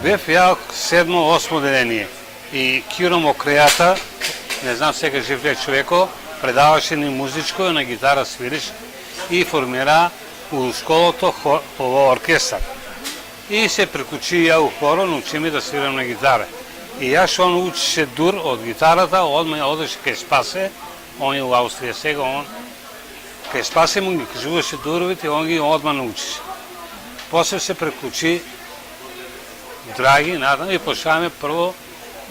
Бев ја 7-8 деление и Киро Мокрејата, не знам сега жив ли човеко, предаваше ни музичко, на гитара свириш и формира у школото ово оркестар. И се приклучи ја у хоро, научи ми да свирам на гитара. И ја што он учише дур од гитарата, одма ја одеше кај Спасе, он е у Австрија сега, он кај Спасе му ги кажуваше дуровите, он ги одма научише. После се приклучи Драги, надам, и почнаваме прво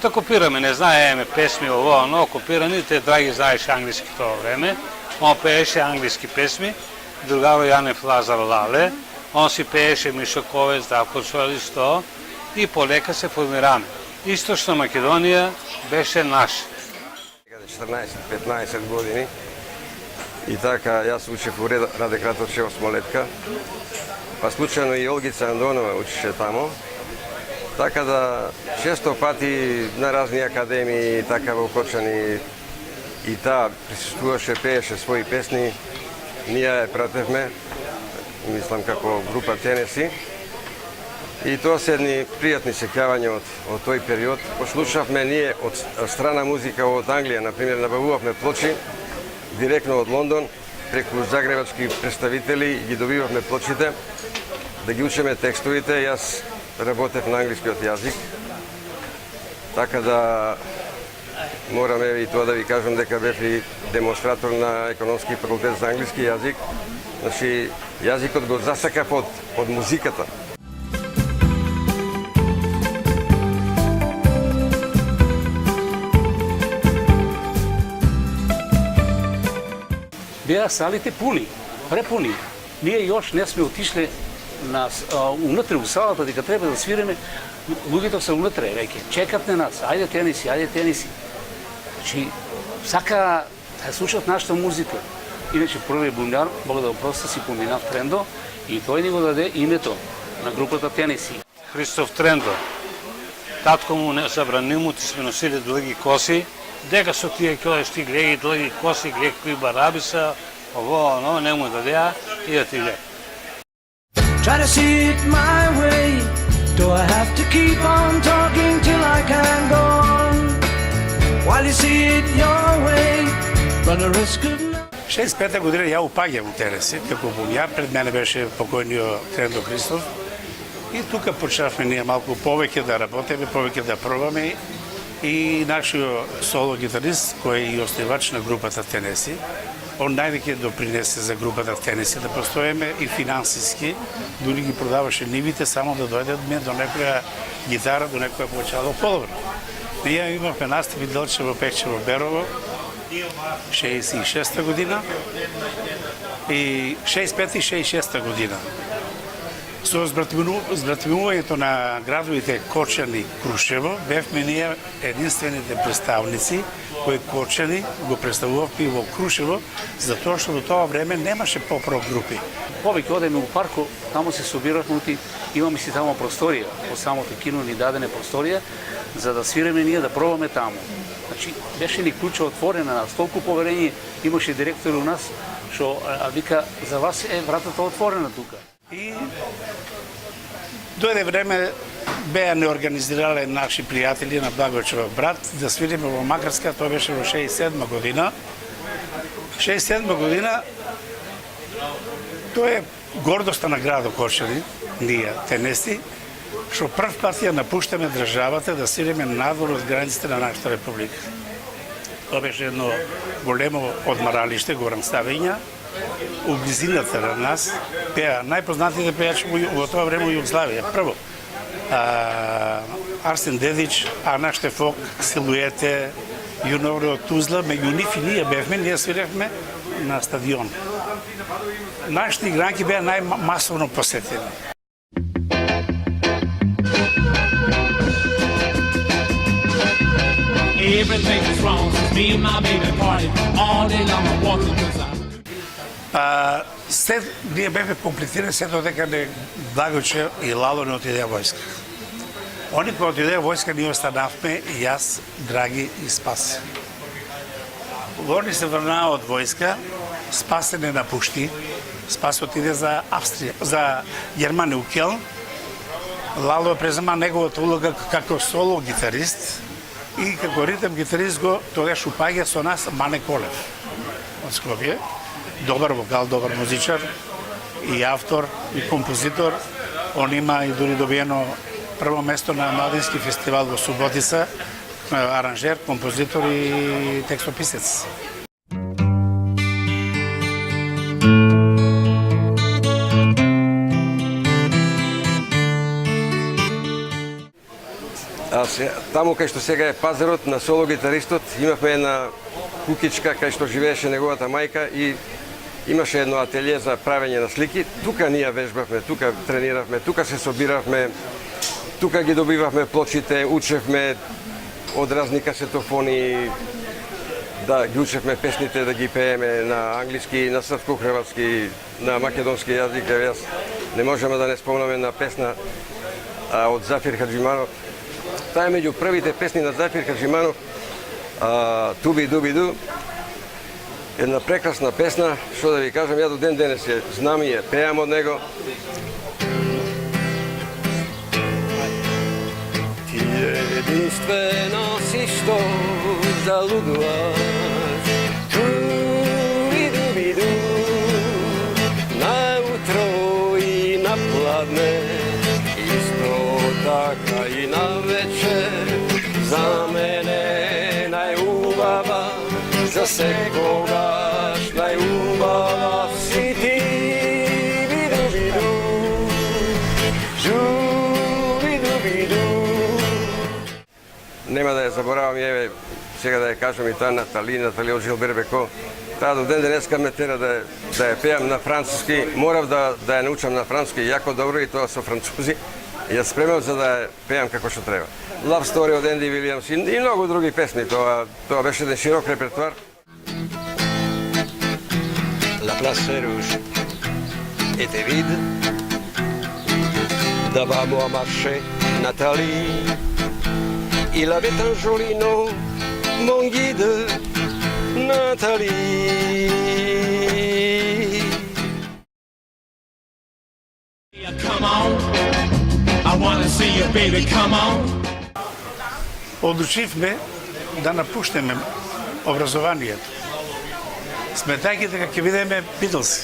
да копираме, не знаеме песми ово, но копирани, те Драги знаеше англиски тоа време, он пееше англиски песми, другаро Јанев Лазар Лале, он си пееше Мишо Ковец, Здравко Чолис, тоа, и полека се формираме. Источна Македонија беше наша. 14-15 години и така јас учев у Раде Кратовчево Смолетка, па случајно и Олгица Андонова учеше тамо, така да често пати на разни академии така во Кочани и таа присуствуваше, пееше своји песни, ние ја пратевме, мислам како група Тенеси. И тоа се едни пријатни сеќавања од тој период. Послушавме ние од страна музика од Англија, например, набавувавме плочи директно од Лондон, преку загребачки представители ги добивавме плочите, да ги учиме текстовите. Јас работев на англискиот јазик, така да мораме и тоа да ви кажам дека бев и демонстратор на економски факултет за англиски јазик. Значи, јазикот го засакав од музиката. Беа салите пуни, препуни. Ние још не сме отишле унатре у салата, дека треба да свиреме, луѓето се унатре веќе, чекат на нас, ајде Тениси, ајде Тениси. Значи, сака да слушат нашата музика. Иначе првиот бумјар, Бог да опрости, си поминав Трендо и тој ни го даде името на групата Тениси. Христоф Трендо. Татко му не забрани му, ти сме носили длъги коси, дека со тие ќе одеш ти гледај длъги коси, гледај кои бараби са, ово, оно, не му дадеа и да ти гледа. Try to see it my way. Do I have to keep on talking till I can go on? While you see it your way, run a risk of... 65-та година ја упаѓам у Тенеси, како бумјар, пред мене беше покојниот Трендо Христов. И тука почнавме ние малку повеќе да работиме, повеќе да пробаме. И нашиот соло гитарист, кој е и основач на групата Тенеси, он највеќе допринесе за групата Тенеси да постоеме и финансиски, дури ги продаваше нивите само да дојде до некоја гитара, до некоја почало подобро. Ние имавме настапи Делчево, Пекчево, Берово, 66-та година и 65-та и 66-та година. Со збратимувањето на градовите Кочани и Крушево, бевме ние единствените представници кои Кочани го представувавме во Крушево, затоа што до тоа време немаше поп-рок групи. Повеќе одеме у парко, тамо се собиравме, имаме си тамо просторија, по самото кино ни дадене просторија, за да свиреме ние, да пробаме тамо. Значи, беше ни клуча отворена, нас толку поверење имаше директор у нас, што вика, за вас е вратата отворена тука. И дојде време, беа неорганизирале наши пријатели на Благоевчев брат да свириме во Макарска, тоа беше во 67 година. 67 година, тоа е гордоста на градот Кочани, ние, Тенеси, што прв пат ја напуштаме државата да свириме надвор од границите на нашата република. Тоа беше едно големо одмаралиште, Горан Ставиња, у близината на нас, пеа најпознатите пејачи во тоа време во Југославија. Прво, Арсен Дедич, Ана Штефок, Силуете, јуноври од Тузла, меѓу нив и ние бевме, ние свиревме на стадион. Нашите игранки беа најмасовно посетени. Everything is wrong since me and my baby party all day long I'm walking След ние бевме комплетирани се додека не Благоевче и Лало не отидеа војска. Они кога отидеа војска ние останавме и јас, Драги и Спас. Они се врнаа од војска, Спас се не напушти, Спас отиде за Австрија, за Германија у Келн, Лало презема неговата улога како соло гитарист и како ритм гитарист го тогаш упаѓа со нас Мане Колев од Скопје. Добар вокал, добар музичар и автор и композитор. Он има и дури добиено прво место на Младински фестивал во Суботица, аранжер, композитор и текстописец. Таму кај што сега е пазарот на соло гитаристот, имавме една кукичка кај што живееше неговата мајка и имаше едно ателје за правење на слики. Тука ние вежбавме, тука трениравме, тука се собиравме, тука ги добивавме плочите, учевме од разни касетофони, да ги учевме песните, да ги пееме на англиски, на српско-хрватски, на македонски јазик. Јас не можеме да не спомнаме на песна од Зафир Хаджиманов. Таа е меѓу првите песни на Зафир Хаджиманов, Туби Дуби Ду. Една прекрасна песна, што да ви кажам, ја до ден денес ја знам и ја пеам од него. Ти единствена си што залудуваш, Туби Дуби Ду, наутро и на пладне, исто така и на вечер, за мене најубава, за секогаш најубава си ти, биду-биду, жу-биду-биду. Нема да ја заборавам, еве, сега да ја кажам и таа Натали од Жилбербеко. Таа до ден денеска ме тера да ја пеам на француски. Морав да ја научам на француски јако добро и тоа со французи. Ја спремам за да ја пеам како што треба. Love Story од Енди Вилијамс и многу други песни. Тоа беше еден широк репертуар. La place rouge était vide. Devant moi marchait Nathalie. Il avait un joli nom, mon guide, Nathalie. Come on, I wanna see you, baby, come on. Одлучивме да напуштеме образованието. Сметајќи дека ќе видиме Битлз.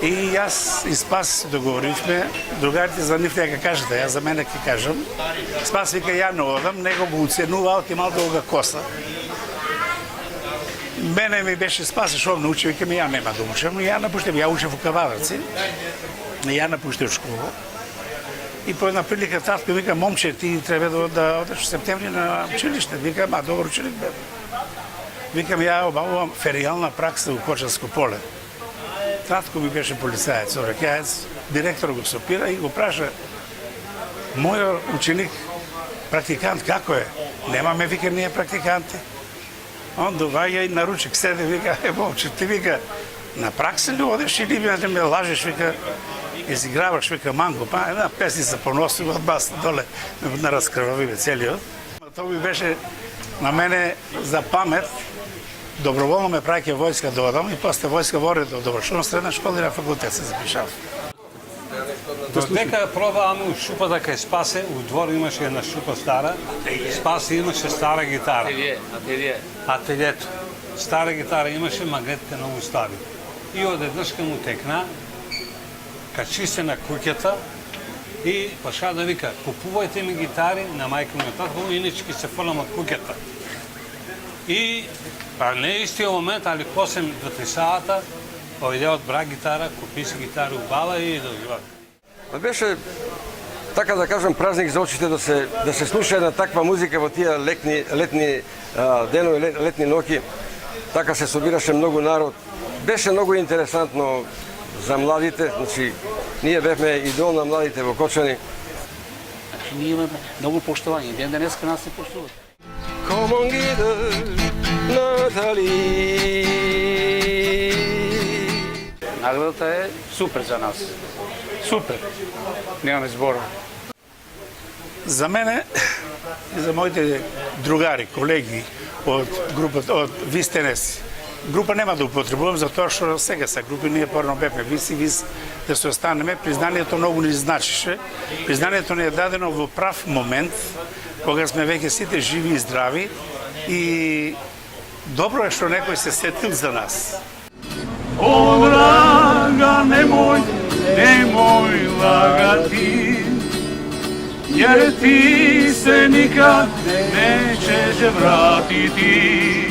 И јас и Спас договоривме, другарите за нив ќе кажете, јас за мене ќе кажам. Спас вика ја не одам, него го уценувал, ке малко го коса. Мене ми беше Спас, што научи, вика ми ја нема да учам, ја напуштам, ја учев у Кавадарци, ја напуштив школа. И по една прилика татко вика, момче, ти треба да одеш в септември на училиште. Викам, добар ученик бе. Викам, ја обавувам феријална пракса у Кочевско поле. Татко ми беше полицаец, орекаец, директор го сопира и го праша, мојот ученик, практикант, како е? Немаме, вика, ние практиканти. Он доваѓа и на ручек седе, вика, момче, ти вика, на пракса ли одеш или ме лажеш, вика, изиграваш, вика, манго, па една песница поносува од бас доле, ме разкрвавиве целиот. Тоа ми беше на мене за памет, доброволно ме праќа војска да одам и после војска воре да довршувам средна школа и на факултет се запишав. Додека пробаваме у шупата кај Спасе, у двор имаше една шупа стара, Спасе имаше стара гитара. Ателјето. Стара гитара имаше, магнетите многу стари. И одеднаш му текна, качи се на куќата и паша да вика, купувајте ми гитари на мајка ми татко, иначе ќе се фрлам од куќата. И не истиот момент, али после 2-3 сата, дојде од брак гитара, купи се гитара убава и дојде. Беше, така да кажам, празник за очите да се слуша една таква музика во тие летни денови, летни ноќи. Така се собираше многу народ. Беше многу интересантно за младите, значи, ние бевме идол на младите во Кочани. Значи, ние имаме многу поштовање, ден денеска нас се поштуват. Come guide, Натали. Наградата е супер за нас. Супер. Немаме збора. За мене и за моите другари, колеги од групата, од Вистенес. Група нема да употребувам, затоа што сега са групи, ние порно бевме Вис и Вис, да се останеме. Признанието многу ни значише. Признанието ни е дадено во прав момент, кога сме веќе сите живи и здрави, и добро е што некој се сетил за нас. О, драга, немој лагати, jer ti se nikad nećeš vratiti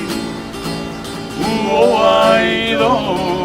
u ovaj dom.